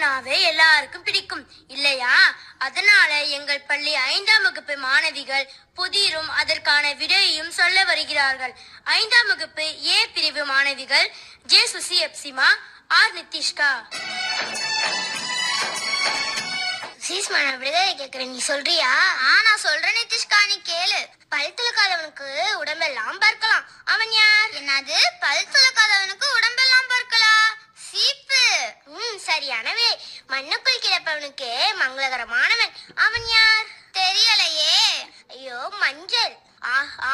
மீனாவே எல்லாருக்கும் பிடிக்கும் இல்லையா? அதனால எங்கள் பள்ளி 5ஆம் வகுப்பு மாணவிகள் புதிரும் அதற்கான விடையையும் சொல்ல வருகிறார்கள். 5ஆம் வகுப்பு ஏ பிரிவு மாணவிகள் ஜே சுசி எப்சிமா, ஆர் நிதிஷ்கா. சீஸ்மா, நான் விடுதலை கேட்கிறேன், நீ சொல்றியா? நான் சொல்றேன் நிதிஷ்கா, நீ கேளு. பல் துலக்காதவனுக்கு உடம்பெல்லாம் பார்க்கலாம். அவன் யார்? என்னது? பல் துலக்காதவனுக்கு உடம்பெல்லாம் பார்க்கலாம்? சீப்பு. சரியானவே. மண்ணுக்குள் கிடப்பவனுக்கு மங்களகரமானவன். அவன் யார்? தெரியலையே. ஐயோ, மஞ்சள்.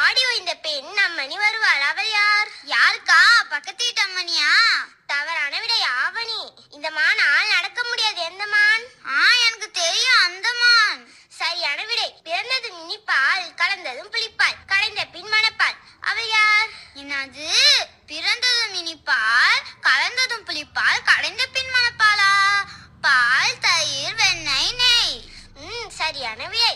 ஆடி ஓய்ந்த பெண் அம்மணி வருவாள். அவள் யார்? யாருக்கா? பக்கத்து வீட்டு அம்மனியா? தவறான விடை, ஆவணி. இந்த மானால் நடக்க முடியாது. எந்த மான்? எனக்கு தெரியும், அந்த மான். சரியான விடை. பிறந்ததும் இனிப்பால், கலந்ததும் புளிப்பால், கடைந்த பின் மணப்பால். அவள் யார்? என்னது? பிறந்ததும் இனிப்பால், கலந்ததும் புளிப்பால், கடைந்த பின் மணப்பாலா? பால், தயிர், வெண்ணெய், நெய். சரியான விடை.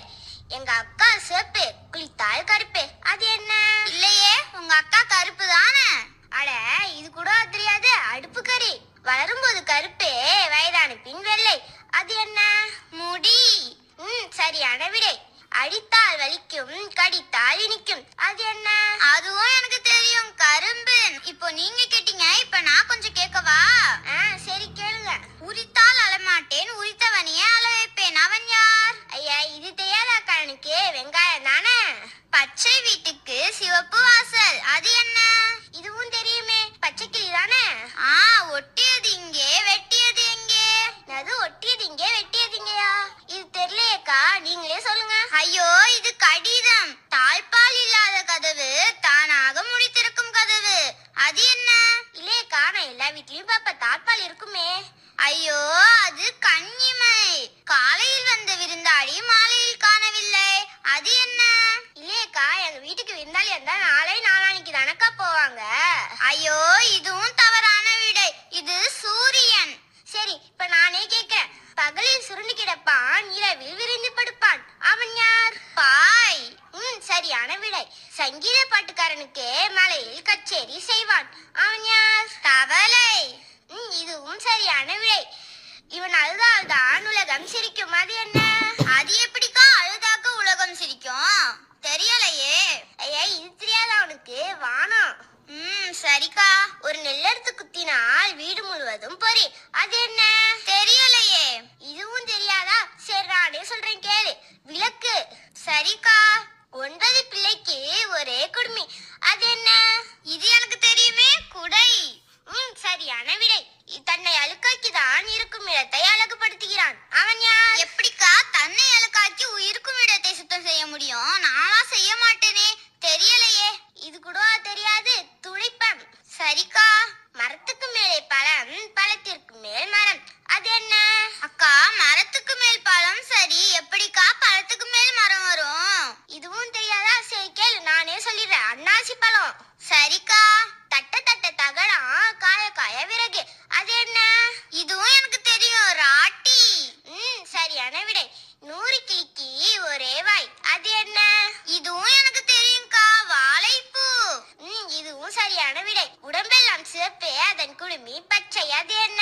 எங்க அக்கா சிவப்பு, குளித்தால் கருப்பு. அது என்ன? இல்லையே, உங்க அக்கா கருப்பு தானே? அட, இது கூட தெரியாது. அடுப்பு கறி. வளரும்போது கருப்பே, வயதான பின் வெள்ளை. அது என்ன? முடி. சரியான விடை. அடித்தால் வலிக்கும், கடித்தால் இனிக்கும். அது என்ன? அதுவும் எனக்கு தெரியும், கரும்பு. இப்போ நீங்க கேட்டீங்க, இப்ப நான் கொஞ்சம் கேட்கவா? சரி, கேளுங்க. உரித்தால் அழமாட்டேன், உரித்தவனையே அழ வைப்பேன். அவன் யார்? ஐயா, இது தெரியாத அக்கானுக்கு வெங்காயம் தானே. பச்சை வீட்டுக்கு சிவப்பு வாசல். அது என்ன? இதுவும் தெரியுமே, பச்சைக்கிளி தானே. ஒட்டியது இங்கே, வெட்டியது எங்கே? அது ஒட்டியது இங்கே, வெட்டியது இங்கேயா? இது தெரியலையேக்கா, நீங்களே சொல்லுங்க. ஐயோ, இது கடிதம். தாழ்பால் இல்லாத கதவு, தானாக முடி திறக்கும் கதவு. அது என்ன? இல்லையேக்கா, நான் எல்லா வீட்லயும் பாப்ப, தாழ்பால் இருக்குமே. ஐயோ, அது கன்னிமை. காலையில் வந்த விருந்தாளி மாலையில் காணவில்லை. அது என்ன? இல்லையேக்கா, எங்க வீட்டுக்கு விருந்தாளி இருந்தா நாளை நாளானிக்கு தானக்கா போவாங்க. ஐயோ, இதுவும் தவறான விடை. இது சூரியன். சரி, இப்ப நானே கேட்கிறேன். பகலில் சுருண்டு கிடப்பான், இரவில் விரிந்து படுப்பான். அவன் யார்? பாய். சரியான விடை. சங்கீத பாட்டுக்காரனுக்கு மலையில் கச்சேரி செய்வான். அவன் யார்? தவளை. இதுவும் சரியான விடை. இவன் அழுதால்தான் உலகம் சிரிக்கும். அது என்ன? அது எப்படிக்கா அழுதாக்க உலகம் சிரிக்கும்? தெரியலையே. ஐயா, இது தெரியாத அவனுக்கு வானம். சரிக்கா. ஒரு நெல்லெடுத்து குத்தினால் வீடு முழுவதும் பொறி. அது என்ன? தெரியலையே. இதுவும் தெரியாதா? சரி, நானே சொல்றேன், கேளு. விளக்கு. சரிக்கா. 9 பிள்ளைக்கு ஒரே குடுமி. அது என்ன? இது எனக்கு தெரியுமே, குடை. சரியான விடை. தன்னை அழுக்காக்கிதான் இருக்கும் இடத்தை அழகுபடுத்துகிறான். அவன் யார்? எப்படிக்கா தன்னை அழுக்காக்கி இருக்கும் இடத்தை சுத்தம் செய்ய முடியும்? நானா செய்ய மாட்டேனே. தெரியலையே. இது கூட தெரியாது. துடைப்பம். சரிக்கா. மரத்துக்கு மேலே பழம், பழத்திற்கு மேல் மரம். அது என்ன? அக்கா, மரத்துக்கு மேல் பழம். சரி, எப்படிக்கா பழத்துக்கு மேல் மரம் வரும்? இதுவும் தெரியாதா? சரி, கேளு, நானே சொல்லிடுறேன். அன்னாசி பழம். சரிக்கா. தட்ட தட்ட தகடம், காய காய விறகு. அது என்ன? இதுவும் எனக்கு தெரியும், ராட்டி. சரியான விடை. 100 கிளிக்கு ஒரே வாய். அது என்ன? இதுவும் எனக்கு தெரியும்க்கா, வாழைப்பூ. இதுவும் சரியான விடை. உடம்பெல்லாம் சிவப்பு, அதன் குடுமி பச்சை. அது என்ன?